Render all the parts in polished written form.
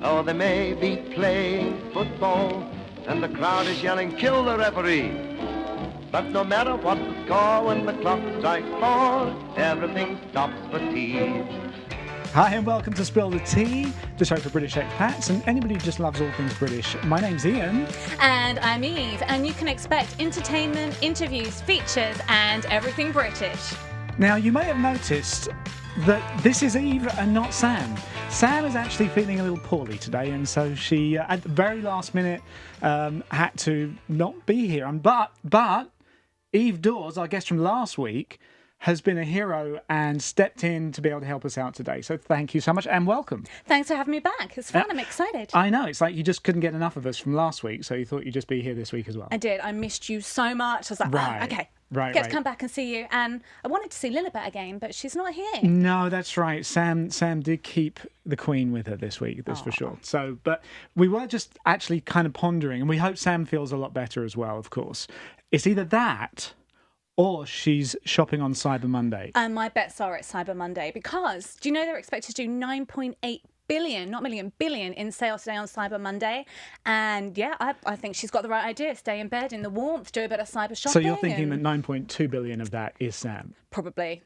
Oh, they may be playing football and the crowd is yelling, kill the referee. But no matter what the score, when the clock strikes 4, everything stops for tea. Hi and welcome to Spill the Tea, the show for British expats and anybody who just loves all things British. My name's Ian. And I'm Eve, and you can expect entertainment, interviews, features and everything British. Now, you may have noticed that this is Eve and not Sam. Sam is actually feeling a little poorly today, and so she, at the very last minute, had to not be here. But Eve Dawes, our guest from last week, has been a hero and stepped in to be able to help us out today. So thank you so much and welcome. Thanks for having me back. It's fun. I'm excited. I know. It's like you just couldn't get enough of us from last week, so you thought you'd just be here this week as well. I did. I missed you so much. I was like, Right. okay. Right. Get to come back and see you. And I wanted to see Lilibet again, but she's not here. No, that's right. Sam did keep the Queen with her this week, that's for sure. So, but we were just actually kind of pondering, and we hope Sam feels a lot better as well, of course. It's either that or she's shopping on Cyber Monday. And my bets are it's Cyber Monday because, do you know they're expected to do 9.8 billion, not million, billion in sales today on Cyber Monday? And yeah, I think she's got the right idea. Stay in bed in the warmth, do a bit of cyber shopping. So you're thinking that 9.2 billion of that is Sam? Probably.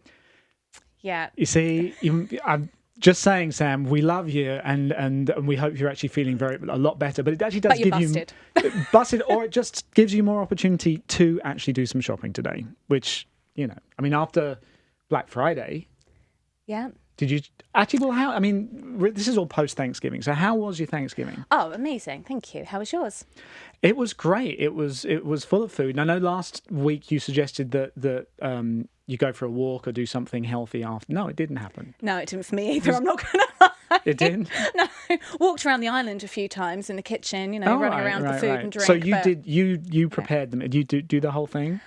Yeah. You see, I'm just saying, Sam, we love you and we hope you're actually feeling a lot better. But it actually does give busted. you busted, or it just gives you more opportunity to actually do some shopping today. Which, you know, I mean, after Black Friday, Yeah. did you actually? Well, how? I mean, this is all post Thanksgiving. So how was your Thanksgiving? Oh, amazing! Thank you. How was yours? It was great. It was full of food. And I know last week you suggested that you go for a walk or do something healthy after. No, it didn't happen. No, it didn't for me either. I'm not going to lie. It didn't? No, walked around the island a few times in the kitchen. You know, running around the food and drink. So you prepared them. Did you do the whole thing?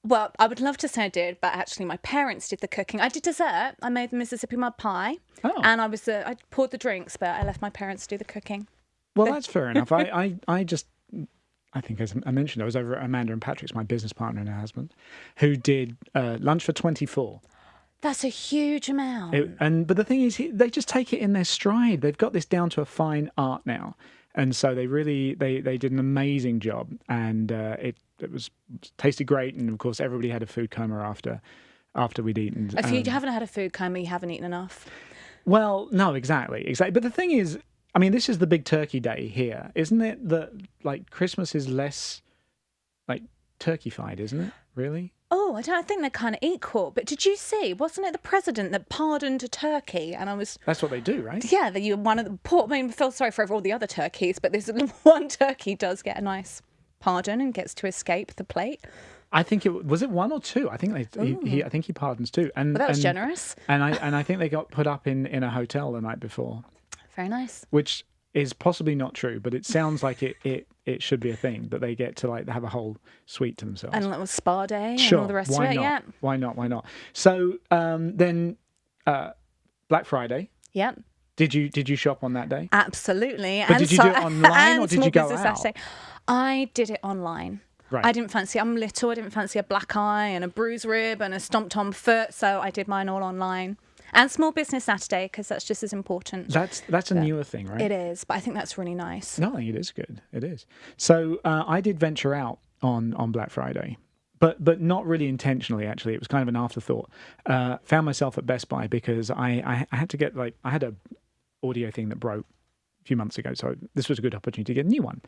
Well, I would love to say I did, but actually my parents did the cooking. I did dessert. I made the Mississippi mud pie, and I poured the drinks, but I left my parents to do the cooking. Well, that's fair enough. I think, as I mentioned, I was over at Amanda and Patrick's, my business partner and her husband, who did lunch for 24. That's a huge amount. But the thing is, they just take it in their stride. They've got this down to a fine art now, and so they did an amazing job, and it tasted great. And of course, everybody had a food coma after we'd eaten. If you haven't had a food coma, you haven't eaten enough. Well, no, exactly. But the thing is, I mean, this is the big turkey day here, isn't it? That like Christmas is less like turkeyfied, isn't it? Really? Oh, I think they're kind of equal. But did you see? Wasn't it the president that pardoned a turkey? And I was. That's what they do, right? Yeah, one of the poor. I mean, I feel sorry for all the other turkeys, but this one turkey does get a nice pardon and gets to escape the plate. I think was it one or two? I think I think he pardons two. And that was generous. And I think they got put up in a hotel the night before. Very nice. Which is possibly not true, but it sounds like it should be a thing that they get to like have a whole suite to themselves. And a little spa day sure, and all the rest why of it. Not? Yeah. Why not? So then Black Friday. Yep. Did you shop on that day? Absolutely. But did you do it online or did you go out? Saturday. I did it online. Right. I didn't fancy. I'm little. I didn't fancy a black eye and a bruised rib and a stomped on foot, so I did mine all online. And Small Business Saturday, because that's just as important. That's a newer thing, right? It is, but I think that's really nice. No, I think it is good. It is. So I did venture out on Black Friday, but not really intentionally, actually. It was kind of an afterthought. Found myself at Best Buy because I had to get, I had a audio thing that broke a few months ago, so this was a good opportunity to get a new one.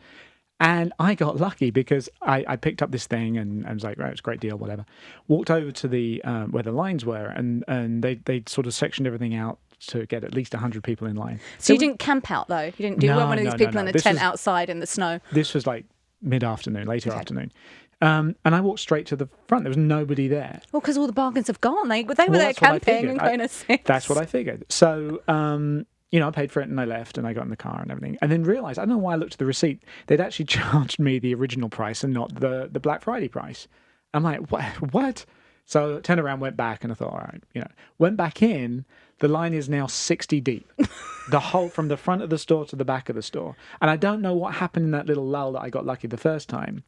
And I got lucky because I picked up this thing and I was like, right, it's a great deal, whatever. Walked over to the where the lines were and they sort of sectioned everything out to get at least 100 people in line. So you didn't camp out, though? You didn't do one of these people in a tent outside in the snow? This was like mid-afternoon, later afternoon. And I walked straight to the front. There was nobody there. Well, because all the bargains have gone. They were there camping and going to see. That's what I figured. So... I paid for it and I left and I got in the car and everything. And then realised, I don't know why I looked at the receipt, they'd actually charged me the original price and not the Black Friday price. I'm like, what? So I turned around, went back and I thought, all right, went back in. The line is now 60 deep, from the front of the store to the back of the store. And I don't know what happened in that little lull that I got lucky the first time,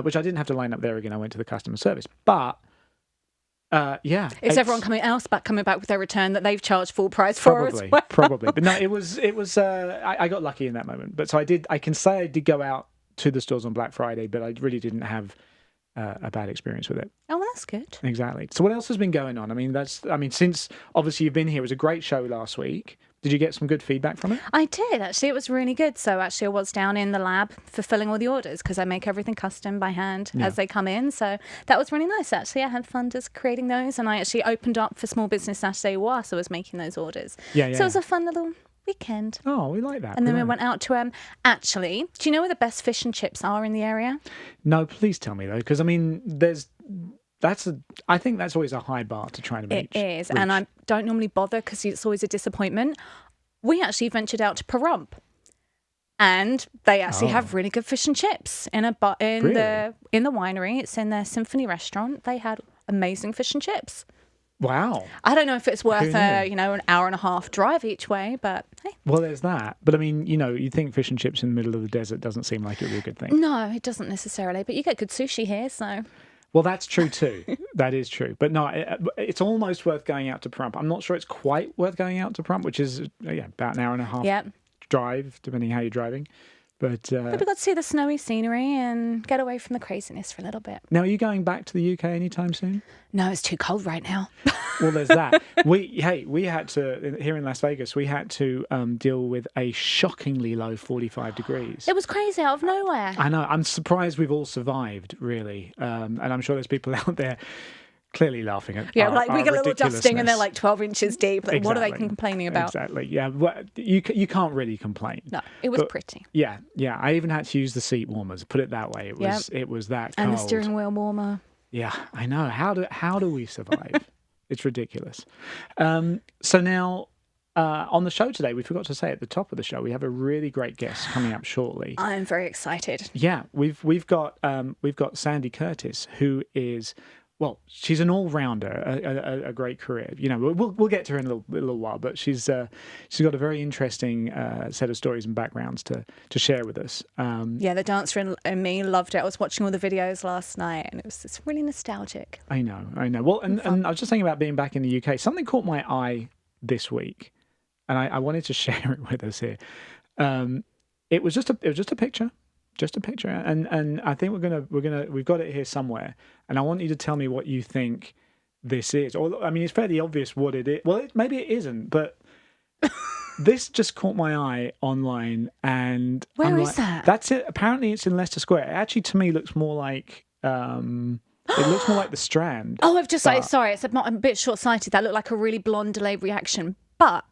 which I didn't have to line up there again. I went to the customer service. But Yeah. Is everyone coming back with their return that they've charged full price for as well? Probably. But no, it was. I got lucky in that moment. But so I can say I did go out to the stores on Black Friday, but I really didn't have a bad experience with it. Oh, well, that's good. Exactly. So what else has been going on? I mean, since obviously you've been here, it was a great show last week. Did you get some good feedback from it? I did, actually. It was really good. So actually I was down in the lab fulfilling all the orders because I make everything custom by hand as they come in. So that was really nice, actually. I had fun just creating those, and I actually opened up for Small Business Saturday whilst I was making those orders. So it was a fun little weekend. Oh, we like that. And then we went out to actually, do you know where the best fish and chips are in the area? No, please tell me though, because I mean, I think that's always a high bar to try to reach. It is, and I don't normally bother because it's always a disappointment. We actually ventured out to Pahrump, and they actually have really good fish and chips in the winery. It's in their Symphony restaurant. They had amazing fish and chips. Wow. I don't know if it's worth an hour and a half drive each way, but hey. Well, there's that. But I mean, you think fish and chips in the middle of the desert doesn't seem like it would be a good thing. No, it doesn't necessarily. But you get good sushi here, so. Well, that's true too. That is true. But no, it's almost worth going out to Pahrump. I'm not sure it's quite worth going out to Pahrump, which is about an hour and a half drive, depending how you're driving. But we got to see the snowy scenery and get away from the craziness for a little bit. Now, are you going back to the UK anytime soon? No, it's too cold right now. Well, there's that. We had to, here in Las Vegas, we had to deal with a shockingly low 45 degrees. It was crazy out of nowhere. I know. I'm surprised we've all survived, really. And I'm sure there's people out there clearly laughing at we get a little dusting and they're like 12 inches deep. Like, exactly. What are they complaining about? Exactly. Yeah. Well, you can't really complain. No, it was pretty. Yeah. Yeah. I even had to use the seat warmers. Put it that way. It was that cold. And the steering wheel warmer. Yeah, I know. How do we survive? It's ridiculous. So now, on the show today, we forgot to say at the top of the show, we have a really great guest coming up shortly. I'm very excited. Yeah, we've got Sandi Curtis, who is. Well, she's an all-rounder, a great career. We'll get to her in a little while, but she's got a very interesting set of stories and backgrounds to share with us. The dancer in me loved it. I was watching all the videos last night, and it's really nostalgic. I know. Well, and I was just thinking about being back in the UK. Something caught my eye this week, and I wanted to share it with us here. It was just a picture. Just a picture, and I think we've got it here somewhere, and I want you to tell me what you think this is. Or I mean, it's fairly obvious what it is. Well, maybe it isn't, but this just caught my eye online, and where is that? That's it. Apparently, it's in Leicester Square. It actually, to me, looks more like it looks more like the Strand. Oh, I've just sorry, it's a bit short-sighted. That looked like a really blonde delayed reaction, but.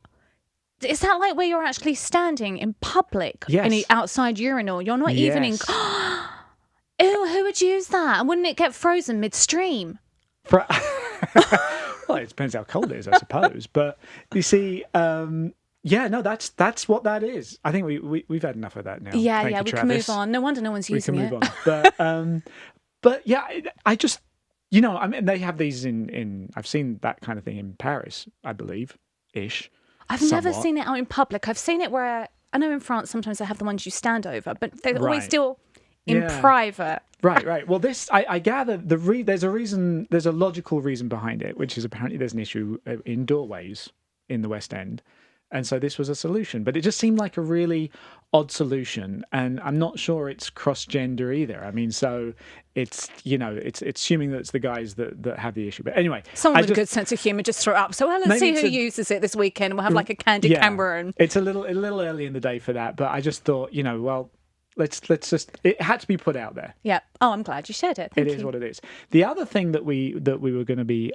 Is that like where you're actually standing in public? Yes. In the outside urinal? You're not even in... Ew, who would use that? And wouldn't it get frozen midstream? Well, it depends how cold it is, I suppose. But you see, that's what that is. I think we've had enough of that now. Yeah, we can move on. No wonder no one's using it. We can move on. But yeah, I just, I mean, they have these in I've seen that kind of thing in Paris, I believe, ish. I've never seen it out in public. I've seen it where, I know in France sometimes they have the ones you stand over, but they're always still in private. Right. Well, this, I gather, there's a logical reason behind it, which is apparently there's an issue in doorways in the West End. And so this was a solution, but it just seemed like a really odd solution. And I'm not sure it's cross-gender either. I mean, so it's, it's assuming that it's the guys that have the issue. But anyway. Someone with a good sense of humour just throw it up. So let's see who uses it this weekend. We'll have like a candid camera. And... It's a little early in the day for that. But I just thought, let's just, it had to be put out there. Yeah. Oh, I'm glad you shared it. Thank you. It is what it is. The other thing that we were going to be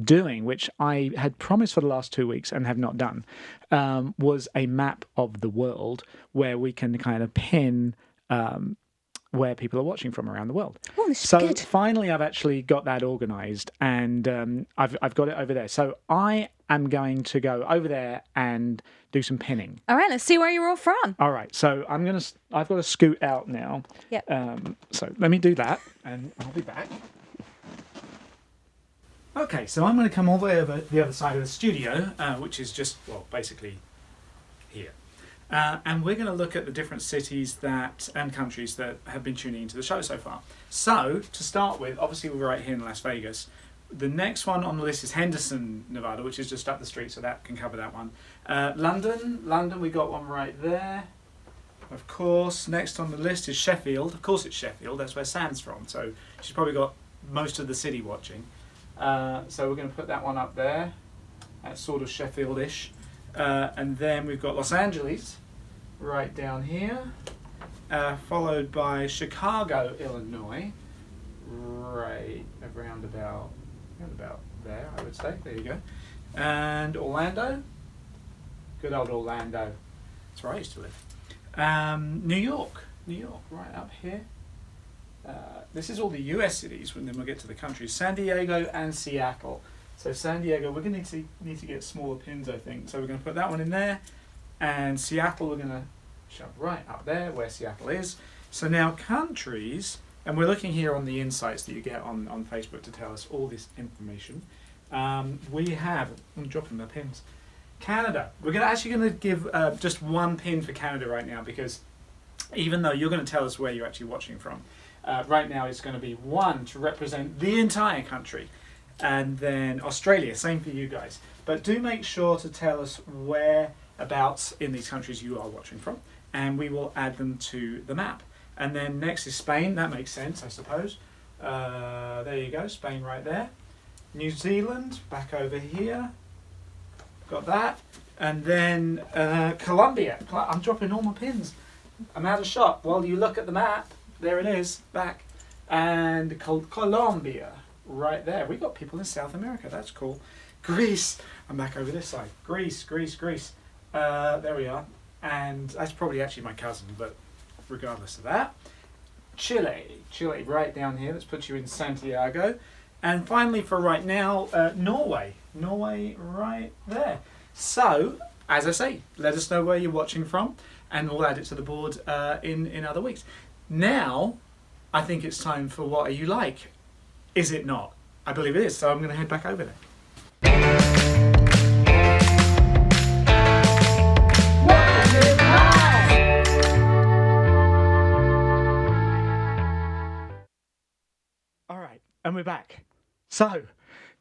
doing, which I had promised for the last 2 weeks and have not done, was a map of the world where we can kind of pin where people are watching from around the world. Oh, this is good. Finally, I've actually got that organised, and I've got it over there. So I am going to go over there and do some pinning. All right, let's see where you're all from. All right, so I've got to scoot out now. Yep. So let me do that, and I'll be back. Okay, so I'm going to come all the way over the other side of the studio, which is just, basically here. And we're going to look at the different cities and countries that have been tuning into the show so far. So, to start with, obviously we're right here in Las Vegas. the next one on the list is Henderson, Nevada, which is just up the street, so that can cover that one. London, we got one right there. Of course, next on the list is Sheffield. Of course it's Sheffield, that's where Sam's from, so she's probably got most of the city watching. So we're going to put that one up there. That's sort of Sheffield-ish. And then we've got Los Angeles, right down here, followed by Chicago, Illinois, right around about there, I would say. There you go. And Orlando, good old Orlando. That's where I used to live. New York, right up here. This is all the US cities, and then we'll get to the countries. San Diego and Seattle. So San Diego, we're going to need to get smaller pins, I think. So we're going to put that one in there. And Seattle, we're going to shove right up there where Seattle is. So now countries, and we're looking here on the insights that you get on Facebook to tell us all this information. We have, I'm dropping my pins. Canada. We're actually going to give just one pin for Canada right now, because even though you're going to tell us where you're actually watching from, right now it's going to be one to represent the entire country. And then Australia, same for you guys. But do make sure to tell us whereabouts in these countries you are watching from, and we will add them to the map. And then next is Spain. That makes sense, I suppose. There you go, Spain right there. New Zealand, back over here. Got that. And then Colombia. I'm dropping all my pins. I'm out of shot. While you look at the map, there it is, back. And Colombia, right there. We got people in South America. That's cool. Greece. I'm back over this side. Greece. There we are. And that's probably actually my cousin, but regardless of that. Chile, right down here. Let's put you in Santiago. And finally, for right now, Norway, right there. So, as I say, let us know where you're watching from, and we'll add it to the board in other weeks. Now, I think it's time for What Are You Like? Is it not? I believe it is, so I'm going to head back over there. All right, and we're back. So,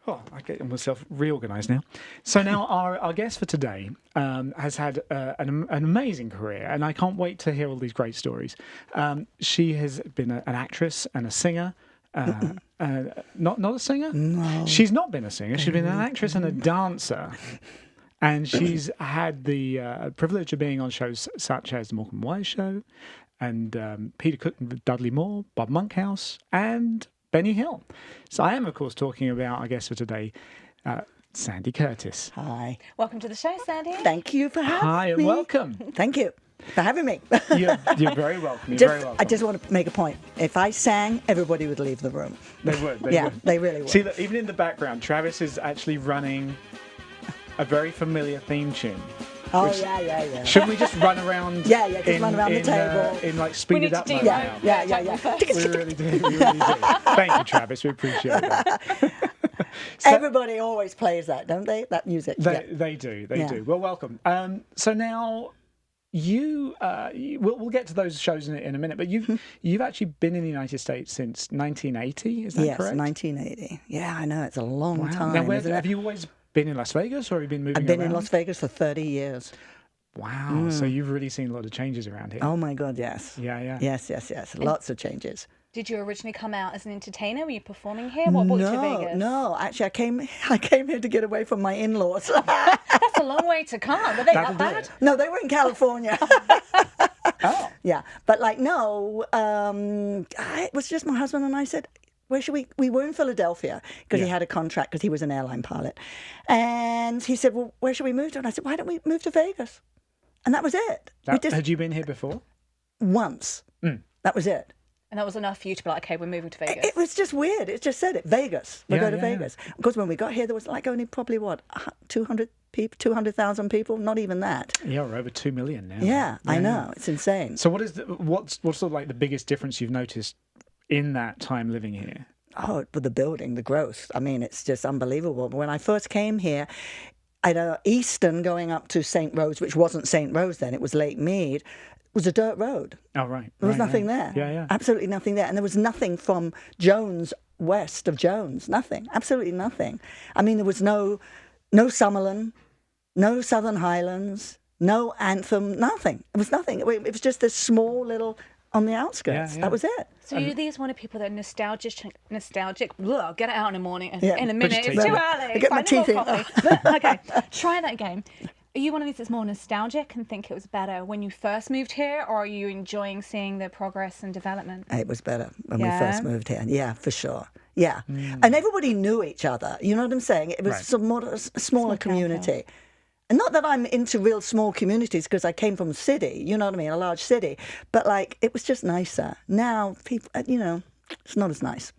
I get myself reorganised now. So now our guest for today has had an amazing career, and I can't wait to hear all these great stories. She has been an actress and a singer. Not a singer? No. She's not been a singer. She's been an actress and a dancer. And she's had the privilege of being on shows such as The Morecambe Wise Show, and Peter Cook and Dudley Moore, Bob Monkhouse, and Benny Hill. So I am, of course, talking about, I guess, for today, Sandi Curtis. Hi. Welcome to the show, Sandy. Thank you for having me. Hi, and welcome. Thank you for having me. You're very welcome. You're very welcome. I just want to make a point. If I sang, everybody would leave the room. They would. They really would. See, even in the background, Travis is actually running a very familiar theme tune. Oh, yeah. Shouldn't we just run around? Yeah, just run around the table. In like speed it up mode now. Yeah. We really do. Thank you, Travis. We appreciate that. So, everybody always plays that, don't they? That music. They do. Well, welcome. So now we'll get to those shows in a minute, but you've actually been in the United States since 1980. Is that correct? Yes, 1980. Yeah, I know. It's a long time. Now, have you always been in Las Vegas, or have you been moving around? I've been in Las Vegas for 30 years. Wow. So you've really seen a lot of changes around here. Oh, my God, yes. Yeah. Yes. Lots of changes. Did you originally come out as an entertainer? Were you performing here? What brought you to Vegas? No. Actually, I came here to get away from my in-laws. That's a long way to come. Were they that bad? No, they were in California. Oh. Yeah. But it was just my husband and I said, where should we were in Philadelphia because he had a contract because he was an airline pilot. And he said, well, where should we move to? And I said, why don't we move to Vegas? And that was it. Had you been here before? Once. That was it. And that was enough for you to be like, okay, we're moving to Vegas. It was just weird. It just said it. Vegas. We'll go to Vegas. Because when we got here, there was only probably 200 people, 200,000 people? Not even that. Yeah, we're over 2 million now. Yeah, I know. It's insane. So what's sort of like the biggest difference you've noticed in that time living here? Oh, with the building, the growth. I mean, it's just unbelievable. When I first came here, at Easton going up to St. Rose, which wasn't St. Rose then, it was Lake Mead, was a dirt road. Oh, right. There was nothing there. Yeah. Absolutely nothing there. And there was nothing from Jones west of Jones. Nothing. Absolutely nothing. I mean, there was no Summerlin, no Southern Highlands, no Anthem, nothing. It was nothing. It was just this small little on the outskirts. Yeah. That was it. So you these one of people that are nostalgic. Ugh, get it out in the morning. Yeah. In a minute, Push it's tea. too I early. get my Find no teeth more in. coffee. Okay, try that again. Are you one of these that's more nostalgic and think it was better when you first moved here, or are you enjoying seeing the progress and development? It was better when we Yeah? first moved here. Yeah, for sure. Yeah. And everybody knew each other. You know what I'm saying? It was Right. some more, a smaller Small town community. And not that I'm into real small communities because I came from a city, you know what I mean, a large city. But like, it was just nicer. Now, people, it's not as nice.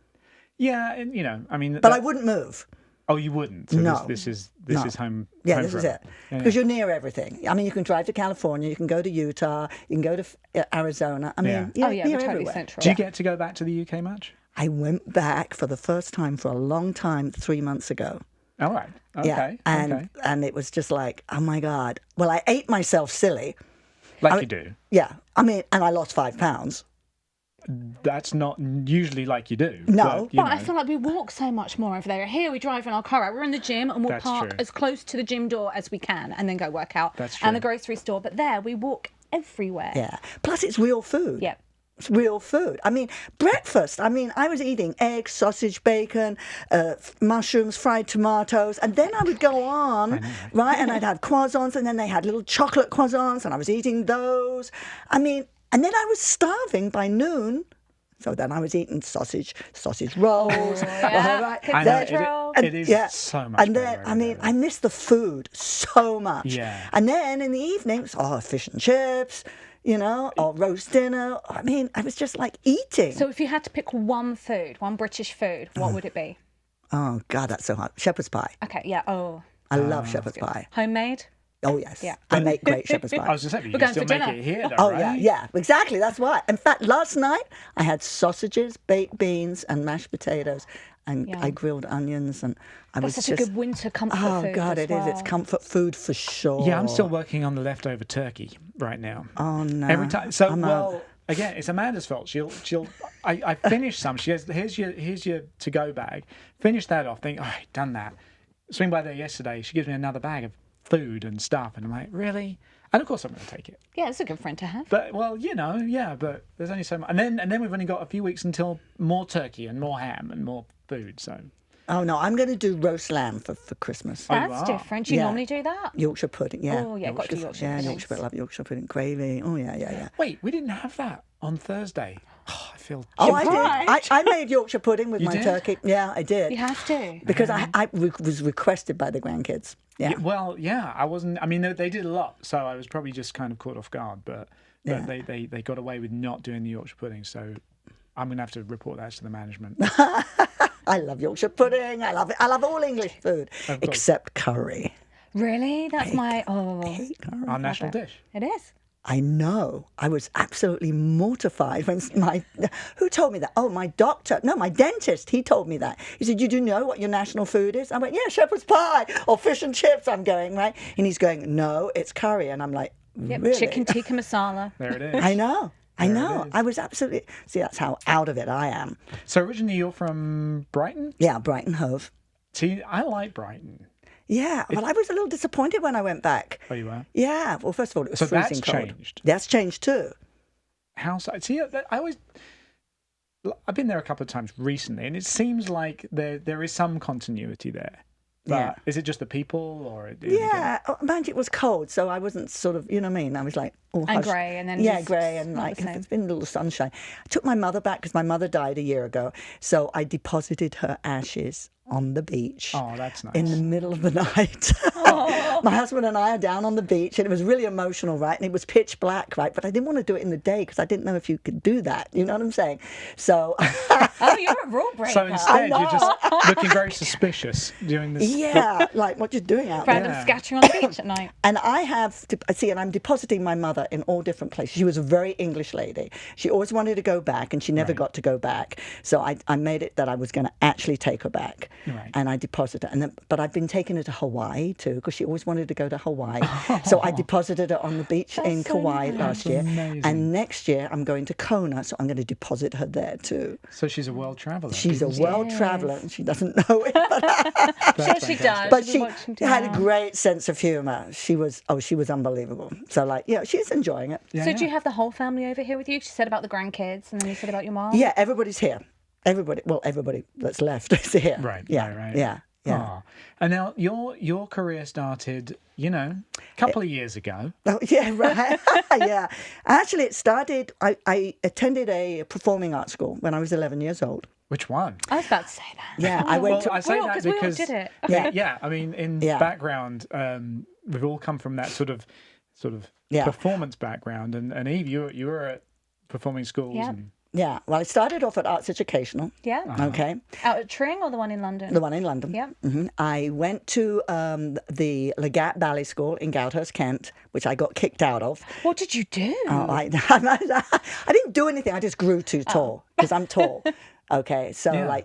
Yeah, and I mean. But I wouldn't move. Oh, you wouldn't. So No. This is No. home. Yeah, home this is forever. it. Yeah, Because you're near everything. I mean, you can drive to California, you can go to Utah, you can go to Arizona. I mean, Yeah. Oh, yeah, near we're totally everywhere. central. Do you get to go back to the UK much? I went back for the first time for a long time 3 months ago. All right. Okay. Yeah, okay. and it was just like, oh my God. Well, I ate myself silly. Like you do. Yeah, I mean, and I lost 5 pounds. That's not usually like you do. No. But, But I feel like we walk so much more over there. Here we drive in our car out. We're in the gym and we'll That's park true. as close to the gym door as we can and then go work out. That's And the true. grocery store. But there we walk everywhere. Yeah. Plus, it's real food. Yep. It's real food. I mean, breakfast. I mean, I was eating eggs, sausage, bacon, mushrooms, fried tomatoes, and then I would go on, right? And I'd have croissants, and then they had little chocolate croissants, and I was eating those. I mean, and then I was starving by noon. So then I was eating sausage rolls. yeah. right? I know, Then- it is so much And then, better I over mean, there. I miss the food so much. Yeah. And then in the evenings, fish and chips, or roast dinner. I mean, I was just like eating. So if you had to pick one food, one British food, what would it be? Oh, God, that's so hard. Shepherd's pie. Okay, yeah. Oh, I love shepherd's pie. homemade? Oh, yes. Yeah. I make great shepherd's I pie. was just saying, you We're can going still for make dinner. it here, though, Oh, right? yeah, exactly. That's why. In fact, last night I had sausages, baked beans, and mashed potatoes. And Yum. I grilled onions, and I That's was such just... a good winter comfort Oh, food. God, as it is. It's well. comfort food for sure. Yeah, I'm still working on the leftover turkey right now. Oh, no. Every time. So, I'm well, again, it's Amanda's fault. I finish some. She goes, here's your to-go bag. Finish that off. Think, all right, done that. Swing by there yesterday. She gives me another bag of food and stuff. And I'm like, really? And of course I'm going to take it. Yeah, it's a good friend to have. But, well, yeah, but there's only so much. And then we've only got a few weeks until more turkey and more ham and more food, so... Oh, no, I'm going to do roast lamb for Christmas. Oh, you That's are? different. Do you Yeah. normally do that? Yorkshire pudding, yeah. Oh, yeah, got to do Yorkshire Yeah, puddings. Yorkshire pudding. I love Yorkshire pudding. Gravy. Oh, yeah. Wait, we didn't have that on Thursday. Oh, I feel... Oh, I did. Surprised. I made Yorkshire pudding with You my did? turkey. Yeah, I did. You have to. Because I was requested by the grandkids. Yeah. Well, yeah, I wasn't... I mean, they did a lot, so I was probably just kind of caught off guard, but Yeah. they got away with not doing the Yorkshire pudding, so I'm going to have to report that to the management. I love Yorkshire pudding. I love it. I love all English food course. except curry. Really? That's my... Hate curry. Our national dish. It is. I know. I was absolutely mortified when who told me that? Oh, my doctor. No, my dentist. He told me that. He said, "You do know what your national food is?" I went, "Yeah, shepherd's pie or fish and chips." I'm going, right? And he's going, "No, it's curry." And I'm like, Yep, "Really?" chicken tikka masala. There it is. I know. I There it know. is. I was absolutely... See, that's how out of it I am. So originally you're from Brighton? Yeah, Brighton Hove. See, I like Brighton. Yeah, well, I was a little disappointed when I went back. Oh, you were? Yeah, well, first of all, it was So freezing that's cold. changed. That's changed too. How so? See, I always... I've been there a couple of times recently, and it seems like there is some continuity there. But Yeah. is it just the people, or... Yeah, mind you, it was cold, so I wasn't sort of, you know what I mean? I was like, oh, And hush. grey, and then yeah, just grey, and not like the same. it's been a little sunshine. I took my mother back because my mother died a year ago, so I deposited her ashes on the beach. Oh, that's nice. In the middle of the night. My husband and I are down on the beach, and it was really emotional, right? And it was pitch black, right? But I didn't want to do it in the day because I didn't know if you could do that. You know what I'm saying? So, Oh, you're a rule breaker. So instead, you're just looking very suspicious during this... yeah, like what you're doing out there. Random scattering on the beach at night. And I have, and I'm depositing my mother in all different places. She was a very English lady. She always wanted to go back, and she never got to go back. So I made it that I was going to actually take her back. Right. and I deposited it. But I've been taking her to Hawaii too, because she always wanted to go to Hawaii. So I deposited it on the beach in so Kauai nice. last year. amazing. And next year I'm going to Kona, so I'm going to deposit her there too. So she's a world traveller. She's a world is. traveller, and she doesn't know it. But, Sure she does. but She's she watching had a TV. great sense of humour. She was unbelievable. So like, she's enjoying it. Yeah, So yeah. do you have the whole family over here with you? She said about the grandkids, and then you said about your mom. Yeah, everybody's here. Everybody that's left is here. Right, Yeah. right. Yeah. Yeah. Aw. And now your career started, a couple of years ago. Oh, yeah, right. Yeah. Actually, it started, I attended a performing arts school when I was 11 years old. Which one? I was about to say that. Yeah, I went to... I say that we all because did it. Yeah. I mean, in Yeah. background, we've all come from that sort of Yeah. performance background. And Eve, you were at performing schools. Yeah. And, Yeah, well, I started off at Arts Educational, Yeah. okay? Out at Tring or the one in London? The one in London. Yeah. I went to the Legat Ballet School in Goudhurst, Kent, which I got kicked out of. What did you do? Oh, I didn't do anything. I just grew too tall because I'm tall. Okay, so Yeah.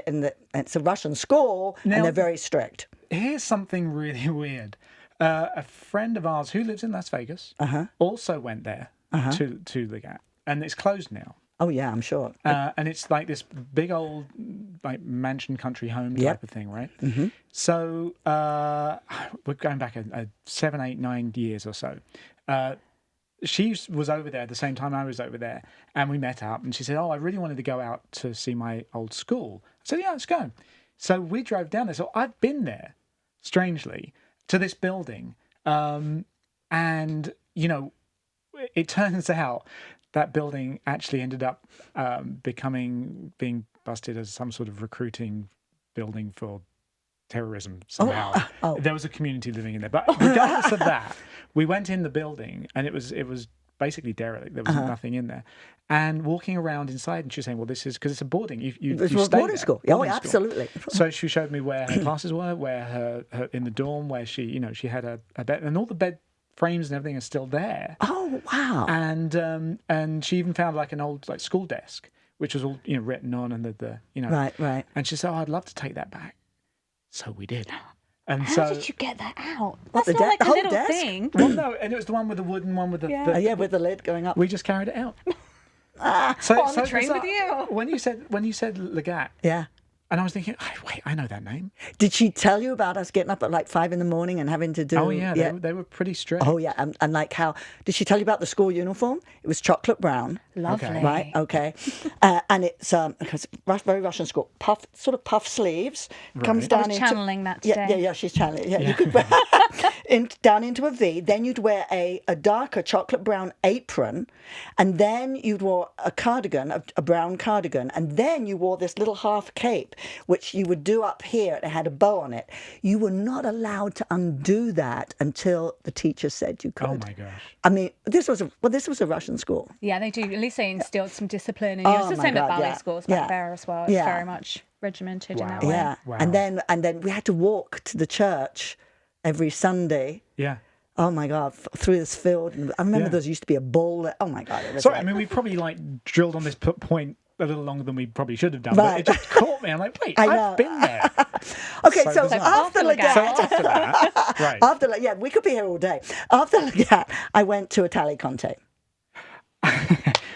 and it's a Russian school, Now- and they're very strict. Here's something really weird. A friend of ours who lives in Las Vegas also went there to the Gap, and it's closed now. Oh yeah, I'm sure. And it's like this big old mansion country home type Yep. of thing, right? Mm-hmm. So we're going back a 7, 8, 9 years or so. She was over there at the same time I was over there, and we met up, and she said, I really wanted to go out to see my old school. I said, yeah, let's go. So we drove down there. So I've been there, strangely, to this building. And, it turns out that building actually ended up being busted as some sort of recruiting building for terrorism somehow. Oh. There was a community living in there. But regardless of that, we went in the building and it was basically derelict. There was nothing in there. And walking around inside, and she was saying, well, this is because it's a boarding. You It was stay boarding there. school. Boarding Oh, school. absolutely. So she showed me where her classes were, where her in the dorm, where she had a bed, and all the bed frames and everything are still there. Oh wow. And she even found like an old school desk, which was all written on, and the Right. And she said, I'd love to take that back. So we did. And How so did you get that out? What, That's the not like a whole little desk? thing. well, no, and it was the one with the wooden one with the. Yeah. Yeah, with the lid going up. We just carried it out. So, On the train bizarre. with you. When you said Legat, Yeah. and I was thinking, wait, I know that name. Did she tell you about us getting up at like 5 a.m. and having to do? Oh yeah, they were pretty strict. Oh yeah, and like how did she tell you about the school uniform? It was chocolate brown. Lovely. Right. Okay. And it's because very Russian school, puff sleeves, comes Right. down I was into channeling that today. Yeah, she's channeling. Yeah, you could down into a V. Then you'd wear a darker chocolate brown apron, and then you'd wear a cardigan, a brown cardigan, and then you wore this little half cape, which you would do up here. It had a bow on it. You were not allowed to undo that until the teacher said you could. Oh my gosh. I mean, this was a Russian school. Yeah, they do. At least they instilled some discipline in you. It's the my same at God, ballet yeah. schools Yeah. back there as well. It's Yeah. very much regimented in Wow. that way. Yeah. Wow. And then we had to walk to the church every Sunday. Yeah. Oh my God, through this field. And I remember Yeah. there used to be a bull. Oh my God. It was Sorry, like- I mean, we probably drilled on this point a little longer than we probably should have done, Right. but it just caught me. I'm like, wait, I know. I've been there. Okay, So so bizarre. after So Legat, So after that, right. yeah, we could be here all day. After Legat, I went to Italia Conte.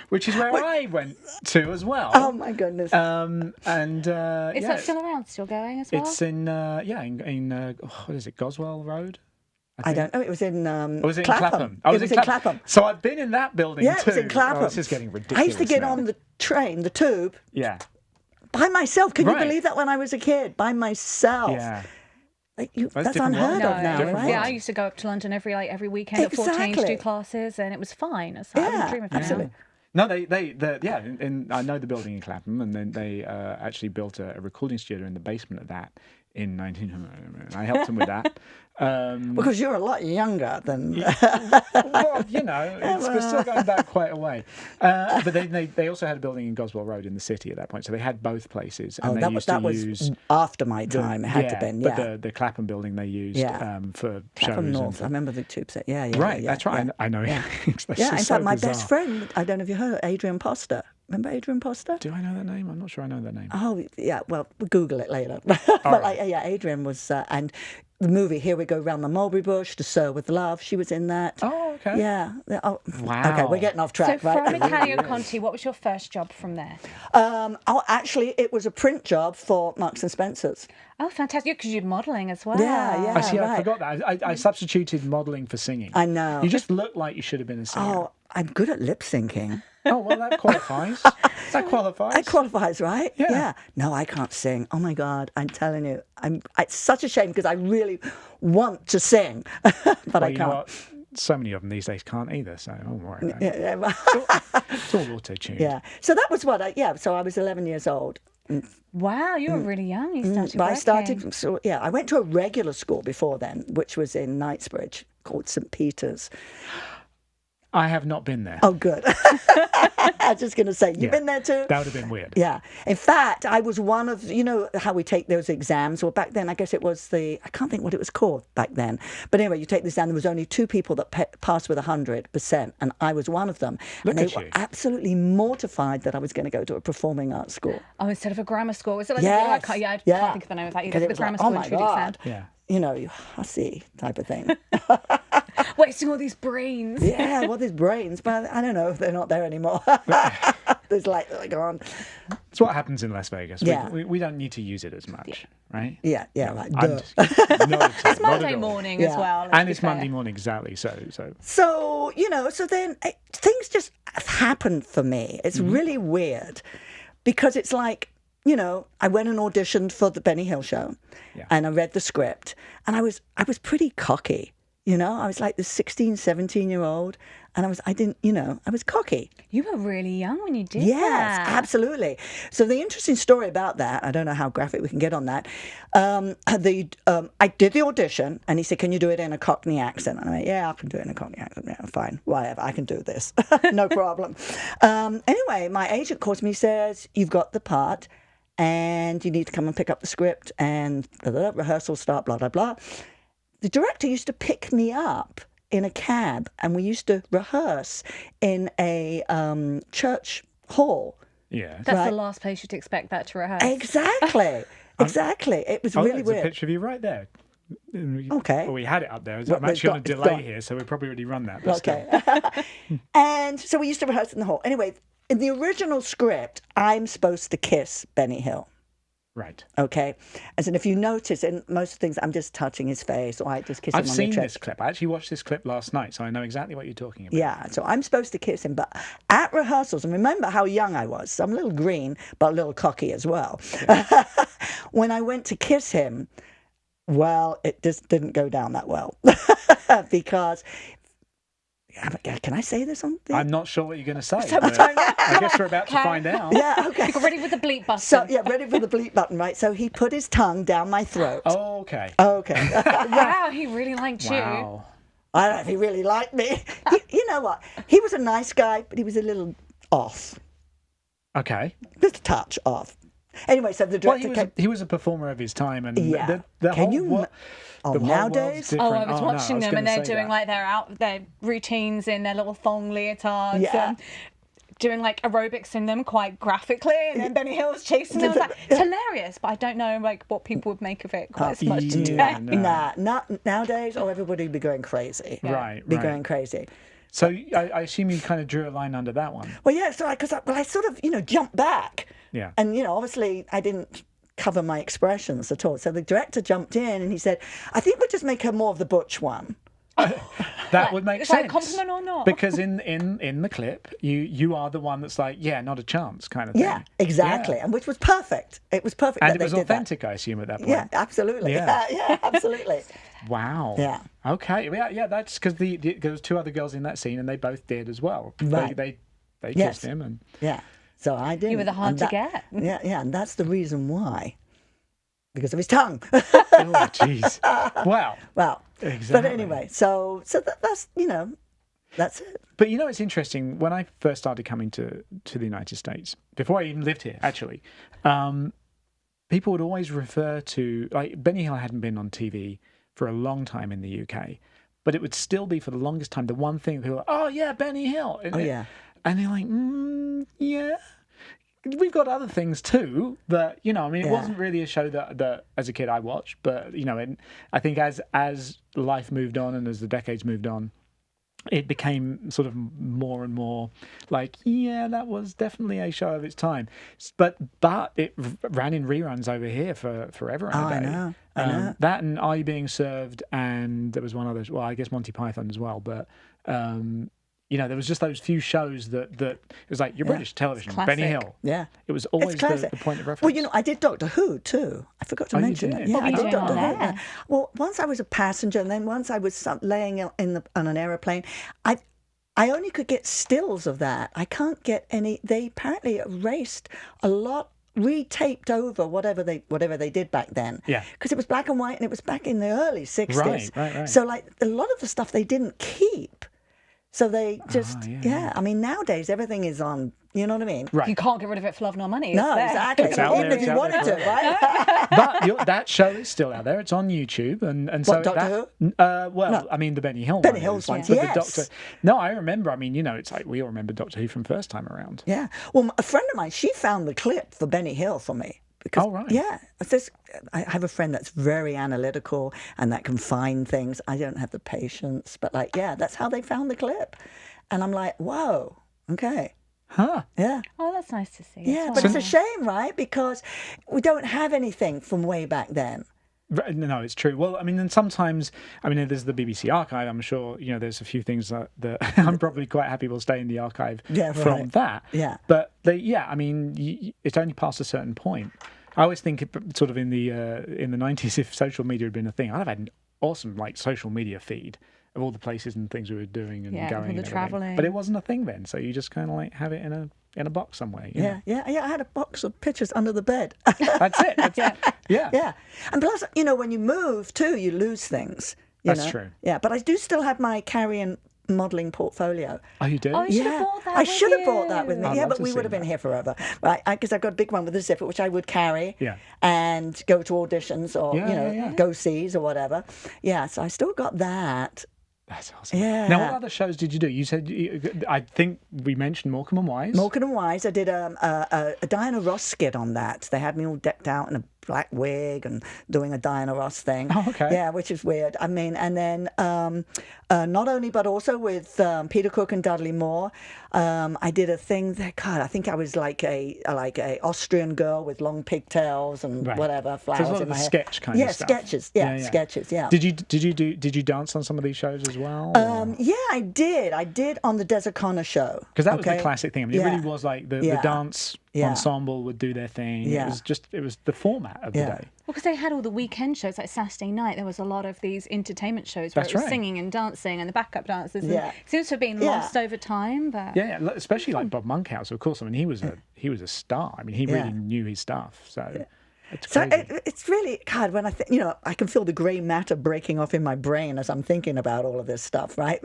Which is where I went to as well. Oh my goodness. And Is yeah, that still around? Still going as well? it's in what is it, Goswell Road? I don't know. It was in Or was it Clapham. in Clapham? I was it was in in Clapham. So I've been in that building Yeah, too. it was in Clapham. Oh, this is getting ridiculous. I used to get now. on the train, the tube, Yeah. by myself. Can you Right. believe that when I was a kid? By myself. Yeah. Like That's that's different unheard world. of now, Different right? Yeah, I used to go up to London every weekend at 14 to do Exactly. classes, and it was fine. So I Yeah, wouldn't dream of it now. absolutely. No, and I know the building in Clapham, and then they actually built a recording studio in the basement of that in 1900. I helped them with that. Because you're a lot younger than. Well, we're still going back quite a way. But they also had a building in Goswell Road in the city at that point, so they had both places, and Oh, they that used was to use after my time. It had to be. Yeah. But the Clapham building they used Yeah. for Clapham shows. North. I remember the tube set. Yeah, yeah. Right, yeah, that's right. Yeah. I know. Yeah, That's yeah. In just fact, so my bizarre. best friend. I don't know if you heard Adrian Poster. Remember Adrian Poster? Do I know that name? I'm not sure I know that name. Oh, yeah. Well, we'll Google it later. But right. yeah, Adrian was, and the movie Here We Go Round the Mulberry Bush, To Sir with Love. She was in that. Oh, okay. Yeah. Oh, Wow. Okay, we're getting off track, So right? from Italia Conti, what was your first job from there? Actually, it was a print job for Marks and Spencer's. Oh, fantastic! Because you're modelling as well. Yeah. I see. I right. forgot that. I substituted modelling for singing. I know. You just look like you should have been a singer. Oh, I'm good at lip syncing. Oh, well, that qualifies. That qualifies. That qualifies, right? Yeah. No, I can't sing. Oh my God, I'm telling you, it's such a shame because I really want to sing, but I You know can't. what? So many of them these days can't either, so don't worry about it. Yeah. It's all auto-tuned. Yeah. So that was what so I was 11 years old. Wow, you were really young. You started But I working. started, I went to a regular school before then, which was in Knightsbridge, called St. Peter's. I have not been there. Oh, good. I was just going to say, you've been there too? That would have been weird. Yeah. In fact, I was one of, how we take those exams? Well, back then, I guess it was I can't think what it was called back then. But anyway, you take the exam, there was only 2 people that passed with 100%, and I was one of them. Look and at they were you. absolutely mortified that I was going to go to a performing arts school. Oh, instead of a grammar school. Is it like Yes. I can't think of the name of that either. Because it The was grammar like, school oh in my Trudy God. Sound. Yeah. You hussy type of thing. Wasting all these brains. Yeah, well, there's brains, but I don't know if they're not there anymore. There's they're gone. It's what happens in Las Vegas. Yeah. We don't need to use it as much, right? Yeah, like, I'm duh. just kidding. Not at all, It's not Monday at all. morning Yeah. as well. let's And be it's fair. Monday morning, exactly. So So, so then things just happened for me. It's really weird because it's like, I went and auditioned for the Benny Hill show and I read the script and I was pretty cocky. I was like this 16, 17-year-old and I was cocky. You were really young when you did Yes, that. absolutely. So the interesting story about that, I don't know how graphic we can get on that. I did the audition, and he said, "Can you do it in a Cockney accent?" And I went, "Yeah, I can do it in a Cockney accent. Yeah, fine, whatever, I can do this, no problem." Anyway, my agent calls me, says, "You've got the part, and you need to come and pick up the script, and rehearsal start, blah blah blah." The director used to pick me up in a cab, and we used to rehearse in a church hall. yeah. That's Right. the last place you'd expect that to rehearse. Exactly. Exactly. It was really there's a weird. picture of you right there. Okay. Well, we had it up there. Well, I'm we've actually on a got- it's delay gone. here, so we've probably already run that. But Okay. And so we used to rehearse in the hall. Anyway, in the original script, I'm supposed to kiss Benny Hill. Right. Okay. As in, if you notice, in most things, I'm just touching his face or I just kiss him I've on seen the this clip. I actually watched this clip last night, so I know exactly what you're talking about. Yeah, so I'm supposed to kiss him, but at rehearsals, and remember how young I was, so I'm a little green, but a little cocky as well. When I went to kiss him, well, it just didn't go down that well. Because, can I say this on the... I'm not sure what you're going to say. So we but don't know. I guess we're about to Okay. find out. Yeah, okay. You're ready with the bleep button. So, yeah, ready for the bleep button, right? So he put his tongue down my throat. Oh, okay. Okay. Wow, he really liked you. Wow. I don't know if he really liked me. You know what? He was a nice guy, but he was a little off. Okay. Just a touch off. Anyway, so the Well, director he was a performer of his time, and Yeah. the Can whole you wo- oh, the whole nowadays? world's Oh, I different. was no, watching them gonna and they're say doing that. their routines in their little thong leotards. Yeah. Doing like aerobics in them quite graphically, and then Benny Hill's chasing them. I was like, it's hilarious, but I don't know what people would make of it quite as much today. Yeah, no. Nah, not nowadays. Oh, everybody would be going crazy. Right, Be right. going crazy. So I assume you kind of drew a line under that one. Well, yeah. So I sort of jumped back. Yeah. And obviously I didn't cover my expressions at all. So the director jumped in and he said, "I think we'll just make her more of the butch one." That would make Is sense. that a compliment or not? Because in the clip, you are the one that's like, yeah, not a chance kind of thing. Yeah, exactly. Yeah. And which was perfect. It was perfect. And that it they was did that. authentic, I assume, at that point. Yeah, absolutely. Yeah. Yeah, absolutely. Wow. Yeah. Okay. Yeah. That's because there was 2 other girls in that scene, and they both did as well. Right. They Yes. kissed him, and Yeah. So I did. You were the hard to get. Yeah, and that's the reason why. Because of his tongue. oh, jeez. Wow. Well, Exactly. but anyway, so that's that's it. But it's interesting. When I first started coming to the United States, before I even lived here, actually, people would always refer to, like, Benny Hill hadn't been on TV for a long time in the UK, but it would still be for the longest time the one thing people were, oh yeah, Benny Hill. Oh yeah. And they're like, yeah. we've got other things too that, you know, I mean, it Yeah. wasn't really a show that as a kid I watched, but, you know, and I think as life moved on and as the decades moved on, it became sort of more and more like, yeah, that was definitely a show of its time. But it ran in reruns over here for forever and a I day. know. I know. That and Are You Being Served? And there was one other, well, I guess Monty Python as well. But, you know, there was just those few shows that it was like your British television, classic. Benny Hill. Yeah. It was always It's classic. the point of reference. Well, you know, I did Doctor Who too. I forgot to Oh, you mention did? it. Yeah, What were I you did doing Doctor on Who. there? Yeah. Well, once I was a passenger, and then once I was laying on an aeroplane, I only could get stills of that. I can't get any. They apparently erased a lot, retaped over whatever they did back then. Yeah. Because it was black and white, and it was back in the early 60s. Right. So like a lot of the stuff they didn't keep. So they just, yeah. I mean, nowadays everything is on, you know what I mean? Right. You can't get rid of it for love nor money. No, It's there. exactly. It's out Even there, if you it's out wanted there to, forever. right? But that show is still out there. It's on YouTube, and so What, Doctor Who? Well, No. I mean the Benny Hill Benny one Hill's is, one, but yes. the Doctor. No, I remember. I mean, you know, it's like we all remember Doctor Who from first time around. Yeah. Well, a friend of mine, she found the clip for Benny Hill for me. Because, Oh, right. Yeah. I have a friend that's very analytical and that can find things. I don't have the patience, but like, yeah, that's how they found the clip. And I'm like, whoa, okay. Huh? Yeah. Oh, that's nice to see. Yeah, as but well. it's a shame, right? Because we don't have anything from way back then. No, it's true. Well, I mean, and sometimes, I mean, there's the BBC archive. I'm sure, you know, there's a few things that I'm probably quite happy will stay in the archive from right. that. Yeah. But I mean, it's only past a certain point. I always think sort of in the 90s, if social media had been a thing, I'd have had an awesome like social media feed of all the places and things we were doing and Yeah, going all the and everything. travelling. But it wasn't a thing then, so you just kind of like have it in a box somewhere. You know? Yeah. I had a box of pictures under the bed. That's it. Yeah. Yeah. And plus, you know, when you move too, you lose things. You That's know? true. Yeah, but I do still have my carry-on modelling portfolio. Oh, you do? Oh, you should have brought that I with should have brought that with you. me. I'd Yeah, love but to we see would have been that. here forever, right? Because I've got a big one with a zipper, which I would carry. Yeah. And go to auditions or Yeah. go-sees or whatever. Yeah, so I still got that. That's awesome. Yeah. Now, what other shows did you do? You said, I think we mentioned Morecambe and Wise. Morecambe and Wise. I did a Diana Ross skit on that. They had me all decked out in a black wig and doing a Diana Ross thing. Oh, okay. Yeah, which is weird. I mean, and then not only, but also with Peter Cook and Dudley Moore, I did a thing that, God, I think I was like a Austrian girl with long pigtails and Right. whatever, So flowers it's a lot in of my the hair. sketch kind of stuff. Sketches. Yeah, sketches. Yeah. Did you dance on some of these shows as well? Yeah, I did. I did on the Des O'Connor show. Because that was the classic thing. I mean, it really was like the Yeah. dance Yeah. ensemble would do their thing. Yeah. It was the format of the Yeah. day. Well, because they had all the weekend shows, like Saturday night, there was a lot of these entertainment shows where That's it was right. singing and dancing and the backup dancers. And Yeah. it seems to have been Yeah. lost over time, but Yeah, especially like Bob Monkhouse, of course. I mean, he was a star. I mean, he really knew his stuff. So it's So crazy. it's really, God, when I think, I can feel the grey matter breaking off in my brain as I'm thinking about all of this stuff, right?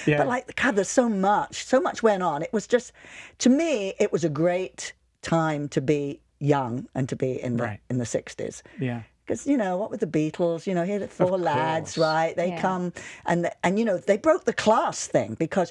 Yeah. But like, God, there's so much went on. It was just, to me, it was a great time to be young and to be in the 60s. Yeah. Because, what with the Beatles, here the four lads, course. right? They Yeah. come and they broke the class thing because,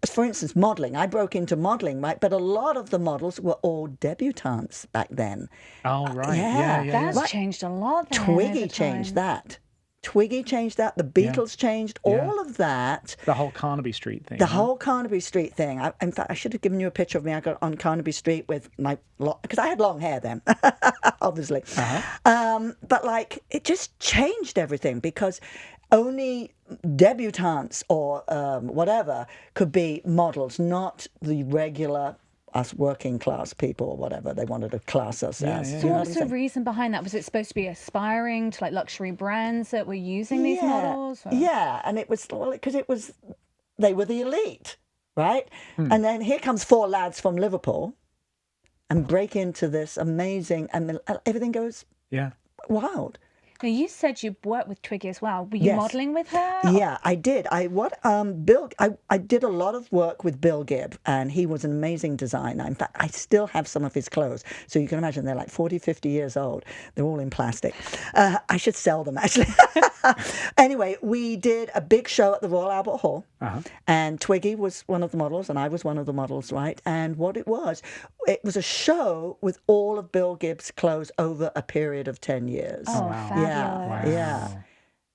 for instance, modelling. I broke into modelling, right? But a lot of the models were all debutantes back then. Oh, right. yeah. that's Right. changed a lot. Then Twiggy over changed time. that. Twiggy changed that. The Beatles changed Yeah. all of that. The whole Carnaby Street thing. The huh? whole Carnaby Street thing. In fact, I should have given you a picture of me. I got on Carnaby Street with my because I had long hair then, obviously. But like, it just changed everything because only debutantes or whatever could be models, not the regular us working class people or whatever they wanted to class us as. yeah. So You know what was what the I'm saying? reason behind that? Was it supposed to be aspiring to like luxury brands that were using these models? Or? Yeah, and it was because they were the elite, right? Hmm. And then here comes four lads from Liverpool and break into this amazing, and everything goes Yeah. wild. Now you said you worked with Twiggy as well. Were you Yes. modelling with her? Yeah, I did. I did a lot of work with Bill Gibb, and he was an amazing designer. In fact, I still have some of his clothes. So you can imagine they're like 40, 50 years old. They're all in plastic. I should sell them, actually. Anyway, we did a big show at the Royal Albert Hall. And Twiggy was one of the models, and I was one of the models, right? And what it was a show with all of Bill Gibbs' clothes over a period of 10 years. Oh, fabulous. Yeah.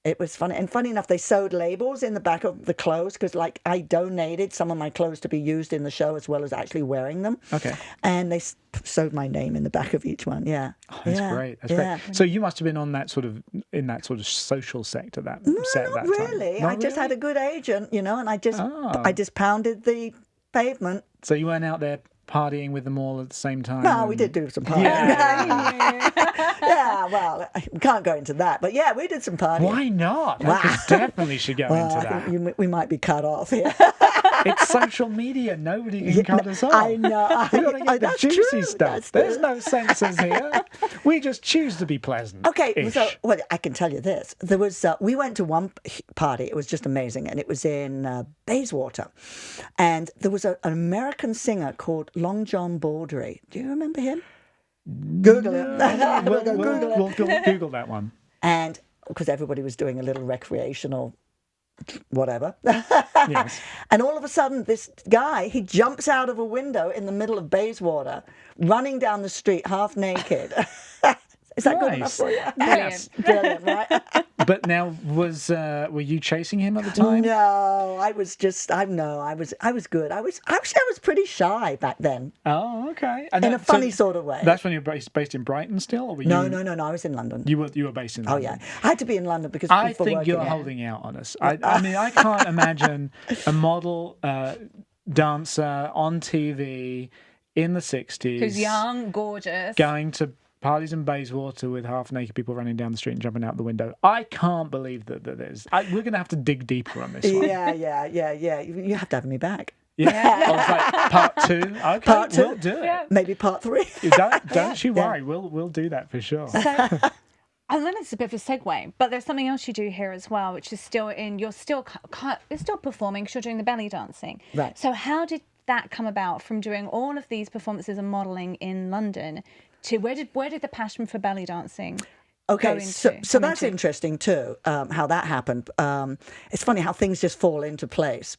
It was funny. And funny enough, they sewed labels in the back of the clothes because, like, I donated some of my clothes to be used in the show as well as actually wearing them. Okay. And they sewed my name in the back of each one. Yeah. Oh, that's great. That's great. So you must have been on that sort of social sector No, set not that really. time. I just had a good agent, and I just pounded the pavement. So you weren't out there partying with them all at the same time? No, we did do some partying. Yeah, well, I can't go into that, but yeah, we did some partying. Why not? I definitely should go into I that. think we might be cut off here. It's social media. Nobody can cut us off. I know. We've got to get the That's juicy true. stuff. There's no censors here. We just choose to be pleasant. Okay, so I can tell you this. There was we went to one party. It was just amazing, and it was in Bayswater, and there was an American singer called Long John Baldry. Do you remember him? Google it. We'll Google that one. And because everybody was doing a little recreational whatever. Yes. And all of a sudden, this guy, he jumps out of a window in the middle of Bayswater, running down the street half naked. Is that good enough for you? Brilliant. Brilliant, right? But now, were you chasing him at the time? No, I was good. I was pretty shy back then. Oh, okay. And In a funny sort of way. That's when you were based in Brighton still? Or were No, you... no. I was in London. You were based in Oh, London? yeah. I had to be in London because I people think working you're there. holding out on us. I mean, I can't imagine a model dancer on TV in the 60s. Who's young, gorgeous. Going to parties in Bayswater with half-naked people running down the street and jumping out the window. I can't believe that there's... We're going to have to dig deeper on this one. Yeah. You have to have me back. Yeah. I was like, part 2. Okay, Part 2. we'll do it. Yeah. Maybe part 3. Don't you worry. We'll do that for sure. I know it's a bit of a segue, but there's something else you do here as well, which is you're still performing because you're doing the belly dancing. Right. So how did that come about from doing all of these performances and modelling in London to where did the passion for belly dancing Okay, so that's interesting too, how that happened. It's funny how things just fall into place.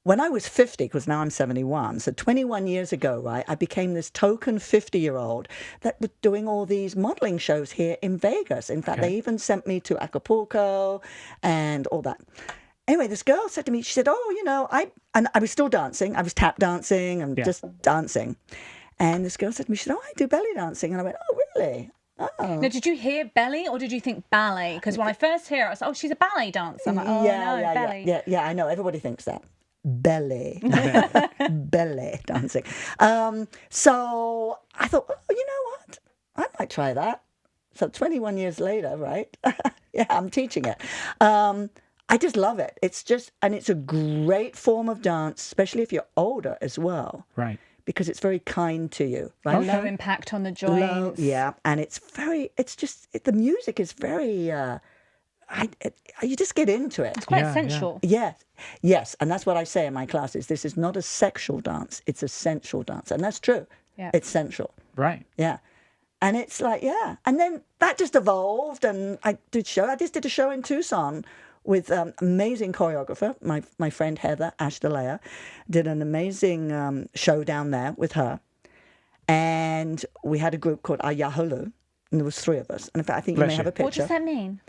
When I was 50, because now I'm 71, so 21 years ago, right, I became this token 50-year-old that was doing all these modeling shows here in Vegas. In fact, they even sent me to Acapulco and all that. Anyway, this girl said to me, she said, and I was still dancing. I was tap dancing and just dancing. And this girl said to me, she said, I do belly dancing. And I went, oh, really? Oh. Now, did you hear belly or did you think ballet? Because when I first hear it, I was like, oh, she's a ballet dancer. I'm like, oh, no, belly. Yeah, I know. Everybody thinks that. Belly. Belly dancing. So I thought, oh, you know what? I might try that. So 21 years later, right? Yeah, I'm teaching it. I just love it. It's a great form of dance, especially if you're older as well. Right. Because it's very kind to you, right? Low impact on the joints. And the music is very, you just get into it. It's quite sensual. Yes, and that's what I say in my classes. This is not a sexual dance, it's a sensual dance. And that's true. Yeah. It's sensual. Right. Yeah. And it's like, and then that just evolved, and I just did a show in Tucson with amazing choreographer, my friend Heather Ashdalea, did an amazing show down there with her. And we had a group called Ayahulu, and there was 3 of us. And in fact, I think you may have a picture. What does that mean?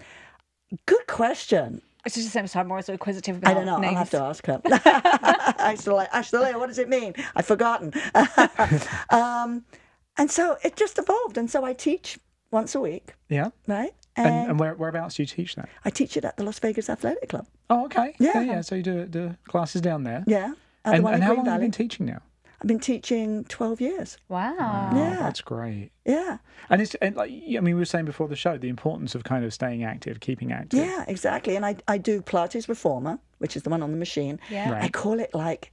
Good question. It's just the same time I'm always so inquisitive about I don't know. names. I'll have to ask her. Ashdalea, what does it mean? I've forgotten. And so it just evolved. And so I teach once a week. Yeah. Right? And whereabouts do you teach that? I teach it at the Las Vegas Athletic Club. Oh, okay. Yeah. So you do classes down there. Yeah. And how long have you been teaching now? I've been teaching 12 years. Wow. Yeah. That's great. Yeah. And we were saying before the show, the importance of kind of staying active, keeping active. Yeah, exactly. And I do Pilates Reformer, which is the one on the machine. Yeah. Right. I call it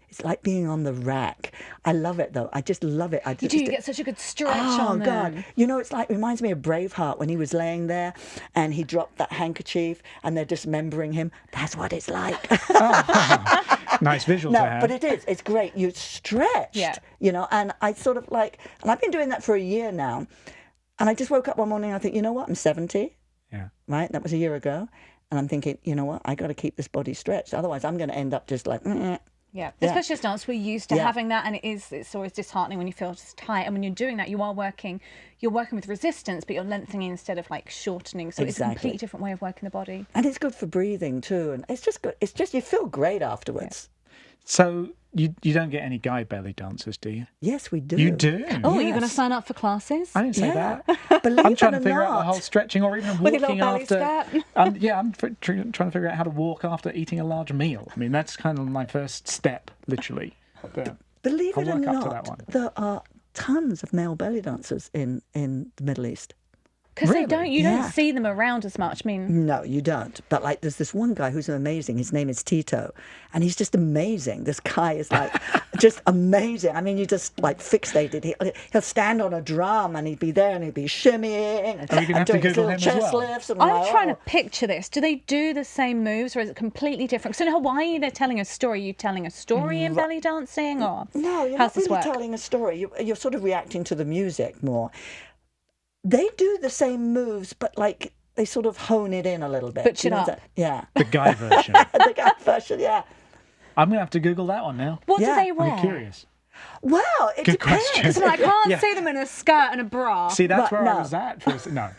it's like being on the rack. I love it though. I just love it. You get such a good stretch on them. Oh God. It reminds me of Braveheart when he was laying there and he dropped that handkerchief and they're dismembering him. That's what it's like. Nice visual to have. But it is. It's great. You're stretched. Yeah. And I sort of and I've been doing that for a year now. And I just woke up one morning and I think, you know what? I'm 70. Yeah. Right? That was a year ago. And I'm thinking, you know what? I got to keep this body stretched. Otherwise, I'm going to end up just like, Yeah, especially as dance, we're used to Yeah. having that, and it's always disheartening when you feel just tight. And when you're doing that, you're working with resistance, but you're lengthening instead of like shortening. So it's a Exactly. completely different way of working the body. And it's good for breathing too. And it's just good. It's just, you feel great afterwards. So you don't get any guy belly dancers, do you? Yes, we do. You do? Oh, are you going to Yes. sign up for classes? I didn't say Yeah. that. Believe I'm trying it to or figure out the not. whole stretching or even With your walking little belly after. skirt. I'm trying to figure out how to walk after eating a large meal. I mean, that's kind of my first step, literally. But Believe I'll it or work up to that not, one. there are tons of male belly dancers in the Middle East. Because Really? you Yeah. don't see them around as much. I mean, No, you don't. But like, there's this one guy who's amazing. His name is Tito, and he's just amazing. This guy is like just amazing. I mean, you just like fixated. He'll stand on a drum and he'd be there and he'd be shimmying and, Are you gonna have to doing his Google little him as chest well? lifts. And I'm like, trying oh. to picture this. Do they do the same moves, or is it completely different? Because in Hawaii, they're telling a story. Are you telling a story in belly dancing, or No, you're how's not this really work? telling a story. You're sort of reacting to the music more. They do the same moves, but like they sort of hone it in a little bit. Butch You it know up. that- Yeah. the guy version. The guy version, yeah. I'm going to have to Google that one now. What Yeah, do they I'm wear? I'm curious. Well, it Good depends. question. Because I can't Yeah. see them in a skirt and a bra. See, that's But where I no. was at. For no.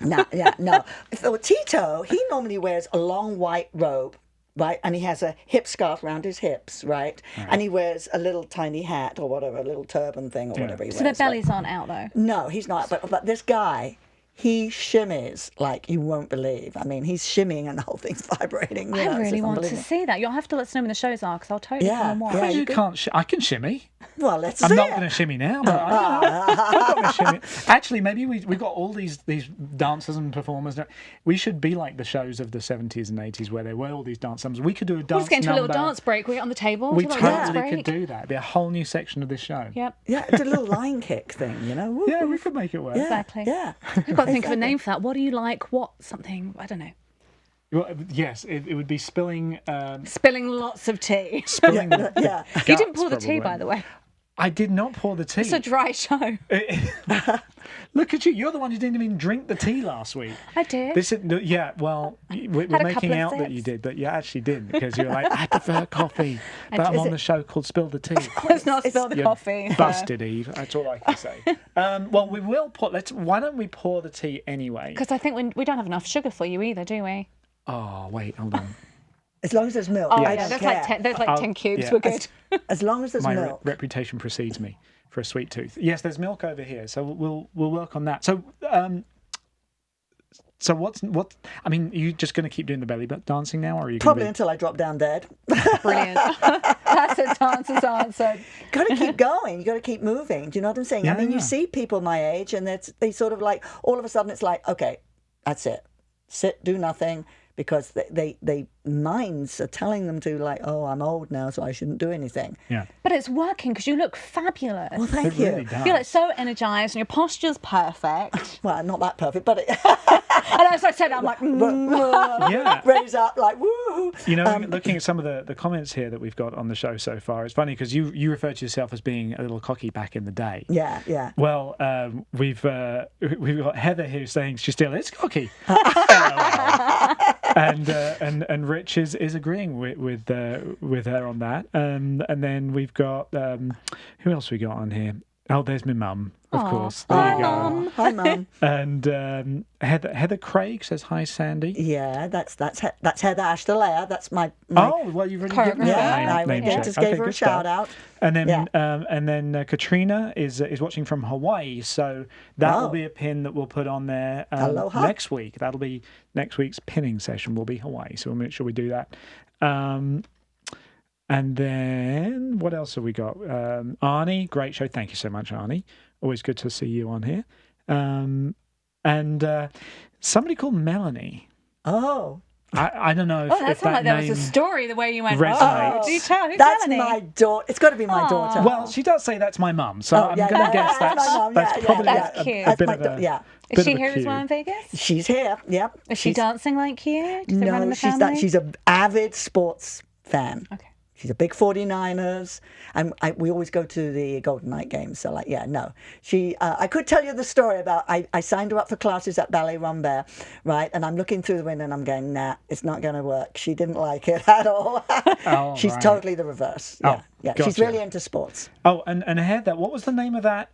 No. So Tito, he normally wears a long white robe, right? And he has a hip scarf around his hips, right? And he wears a little tiny hat or whatever, a little turban thing or whatever he So their wears. right? bellies aren't out though. No, he's not. But this guy, he shimmies like you won't believe. I mean, he's shimmying and the whole thing's vibrating. You know, I it's really just want to unbelievable. see that. You'll have to let us know when the shows are, because I'll totally Yeah, come and watch. yeah. You you could- can't. I can shimmy. Well, let's I'm see not it. going to shimmy now, but I've got to shimmy. Actually, maybe we've got all these dancers and performers. We should be like the shows of the 70s and 80s where there were all these dance numbers. We could do a We'll dance just get into a number. little dance break. We get on the table. We do a little dance totally break. could do that. It'd be a whole new section of this show. Yep. Yeah, it's a little line kick thing, you know? Woo, Yeah, woo. we could make it work. Yeah, Exactly. Yeah. We've got to think of a Exactly. name for that. What do you like? What something? I don't know. Well, yes, it would be spilling. Spilling lots of tea. Spilling. Yeah. You didn't guts, pour the tea, probably. by the way. I did not pour the tea. It's a dry show. Look at you. You're the one who didn't even drink the tea last week. I did. This is, yeah, well, we're Had a making couple of out that you sips. did, but you actually didn't because you were like, I prefer coffee. But I'm Is on it- the show called Spill the Tea. Let's not spill the You're coffee. busted, Eve. That's all I can say. Well, we will pour. Why don't we pour the tea anyway? Because I think we don't have enough sugar for you either, do we? Oh, wait, hold on. As long as there's milk. Oh, I yeah. don't There's care. like 10 cubes. yeah. We're good. As long as there's My milk. reputation precedes me for a sweet tooth. Yes, there's milk over here, so we'll work on that. So what? I mean, are you just going to keep doing the belly dancing now, or are you Probably going to until I drop down dead. Brilliant. That's a dancer's answer. Got to keep going. You got to keep moving. Do you know what I'm saying? Yeah, I mean, yeah. you see people my age, and they sort of like all of a sudden it's like, okay, that's it. Sit, do nothing, because they minds are telling them to like, oh, I'm old now, so I shouldn't do anything. Yeah, But it's working because you look fabulous. Well, thank it you. really does. You're like so energized and your posture's perfect. Well, not that perfect, but it And as I said, I'm like, yeah. raise up like woo. You know, looking at some of the comments here that we've got on the show so far, it's funny because you refer to yourself as being a little cocky back in the day. Yeah. Well, we've got Heather here saying she still is cocky, and Rich is agreeing with her on that. And then we've got who else we got on here? Oh, there's my mum, of course. There you go. Mum. Hi, Mum. And Heather Craig says hi, Sandy. Yeah, that's Heather Ashtalea. That's my Oh, well, you've already given me Choreographer. that name check. just Okay, gave her a good stuff. shout out. And then, Yeah. Katrina is watching from Hawaii, so that will Oh. be a pin that we'll put on there Aloha. next week. That'll be next week's pinning session. Will be Hawaii, so we'll make sure we do that. And then what else have we got? Arnie, great show. Thank you so much, Arnie. Always good to see you on here. And somebody called Melanie. Oh, I don't know if, Oh, that if sounded like there was name a story the way you went, resonates. oh, do tell, who's that's Melanie? my daughter. It's got to be my daughter. Well, she does say that's my mum, so Oh, I'm yeah, going to yeah, guess that's that's my mum. that's Yeah, probably That's a cute. bit That's of my a yeah. Is bit she of a here as cue. well in Vegas? She's here. Yep. Is she dancing like you? Does it run in No, the she's family? she's an avid sports fan. Okay. She's a big 49ers, and we always go to the Golden Night games. So, like, yeah, no. I could tell you the story about, I signed her up for classes at Ballet Rambert, right? And I'm looking through the window and I'm going, nah, it's not going to work. She didn't like it at all. She's totally the reverse. Yeah, Gotcha. She's really into sports. Oh, and I heard that. What was the name of that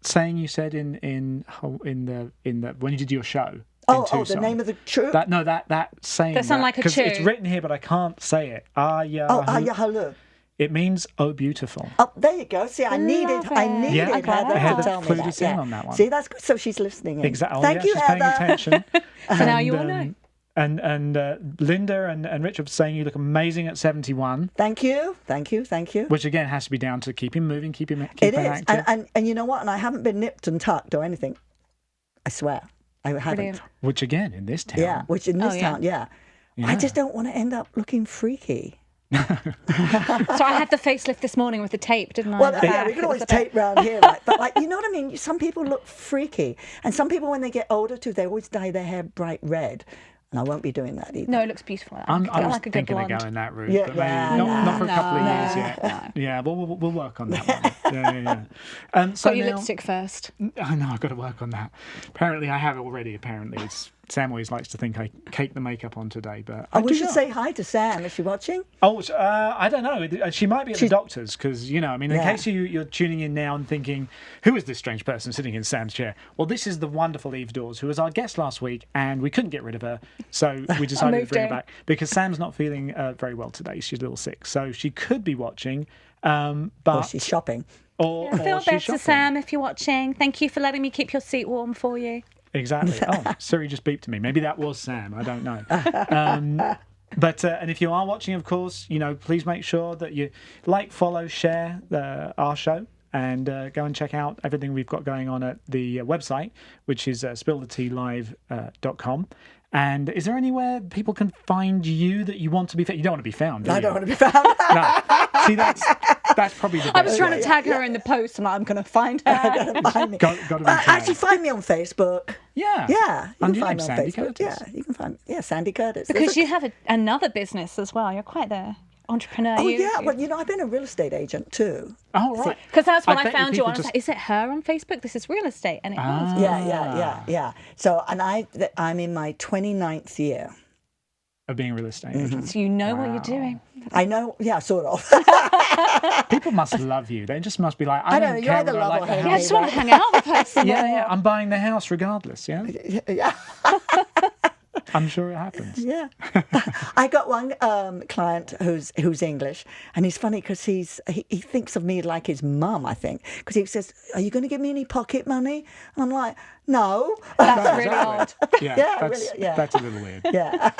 saying you said in the when you did your show? The name of the troop? That saying. That sound like a chew. It's written here, but I can't say it. Halu. It means "oh, beautiful." Oh, there you go. See, I needed Heather to tell me clued that. us in on that one. See, that's good. So she's listening in. Exactly. Thank you, she's Heather. paying attention. So now you all know. And Linda and Richard saying you look amazing at 71. Thank you. Which again has to be down to keep him moving, keep him It is, active. and you know what? And I haven't been nipped and tucked or anything. I swear, I haven't. Brilliant. Which again in this town. Yeah, which in this town, yeah. Yeah. I just don't want to end up looking freaky. So I had the facelift this morning with the tape, didn't I? Well, yeah, we can always tape round here, right? But like, you know what I mean? Some people look freaky, and some people when they get older too, they always dye their hair bright red. And I won't be doing that either. No, it looks beautiful. I was like a good thinking blonde. of going that route, Yeah, but maybe yeah, not for a couple of years no, yet. no. Yeah, but we'll work on that one. Yeah. So Got your now, lipstick first. I know, I've got to work on that. Apparently, I have already. Apparently, Sam always likes to think I cake the makeup on today, but we should say hi to Sam. Is she watching? I don't know. She might be at the doctor's because, in case you're tuning in now and thinking, who is this strange person sitting in Sam's chair? Well, this is the wonderful Eve Dawes, who was our guest last week, and we couldn't get rid of her, so we decided to bring her back because Sam's not feeling very well today. She's a little sick, so she could be watching, but she's shopping. Or Feel she's better, shopping. Sam, if you're watching. Thank you for letting me keep your seat warm for you. Exactly. Oh, Siri just beeped to me. Maybe that was Sam. I don't know. But and if you are watching, of course, please make sure that you like, follow, share our show, and go and check out everything we've got going on at the website, which is spillthetealive.com. And is there anywhere people can find you that you want to be found? You don't want to be found, do you? I don't want to be found. No. See, that's probably the best. I was trying to tag her in the post, and I'm going to find her. Find me. Got to be tagged. Actually, find me on Facebook. Yeah. Yeah, you Under can find me on Sandi Facebook. Curtis. Yeah, you can find Sandi Curtis. Because you have another business as well. You're quite the entrepreneur. Oh, yeah. Well, I've been a real estate agent too. Oh, right. Because that's when I bet found you on. I was just- like, is it her on Facebook? This is real estate. And it was. Yeah. So, and I'm in my 29th year. Of being a real estate agent. So you know what you're doing. I know, yeah, sort of. People must love you. They just must be like, I I know, don't you're care either whether I love like or the hate Yeah, I house. just want to hang out with her. some more. Yeah, I'm buying the house regardless, yeah? Yeah. I'm sure it happens. Yeah. I got one client who's English, and he's funny because he thinks of me like his mum, I think, because he says, "Are you going to give me any pocket money?" And I'm like, "No." That's really odd. Yeah, really, that's a little weird. Yeah.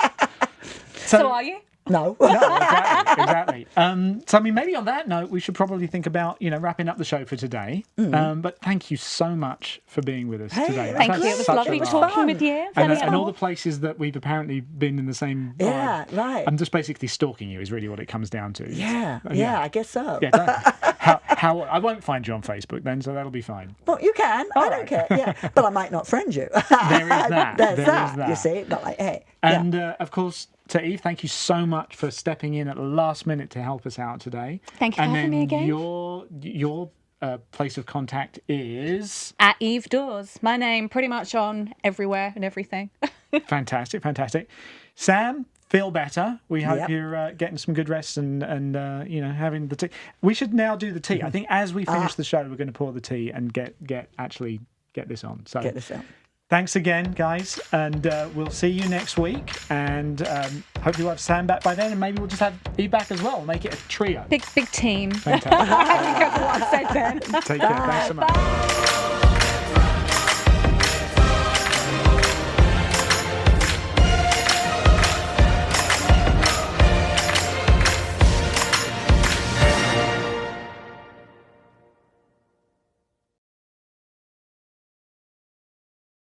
So are you? No. No, exactly. So, I mean, maybe on that note, we should probably think about, wrapping up the show for today. But thank you so much for being with us today. Thank I've you. had It was such a lovely laugh. talking with you. And all the places that we've apparently been in the same vibe. Yeah, right. I'm just basically stalking you is really what it comes down to. Yeah, I guess so. Yeah, how I won't find you on Facebook then, so that'll be fine. Well, you can. I don't care. Yeah, but I might not friend you. There is that. There's There that. is that. You see, but like, hey. And of course, to Eve, thank you so much for stepping in at the last minute to help us out today. Thank you for having me again. Your place of contact is At Eve Dawes. My name pretty much on everywhere and everything. fantastic. Sam, feel better. We hope Yep. you're getting some good rest and having the tea. We should now do the tea. I think as we finish the show, we're going to pour the tea and get this on. So Get this out. thanks again, guys, and we'll see you next week. And hopefully we'll have Sam back by then, and maybe we'll just have Eve back as well. We'll make it a trio. Big team. Fantastic. I have to go for what I said then. Take care. Thanks so much. Bye.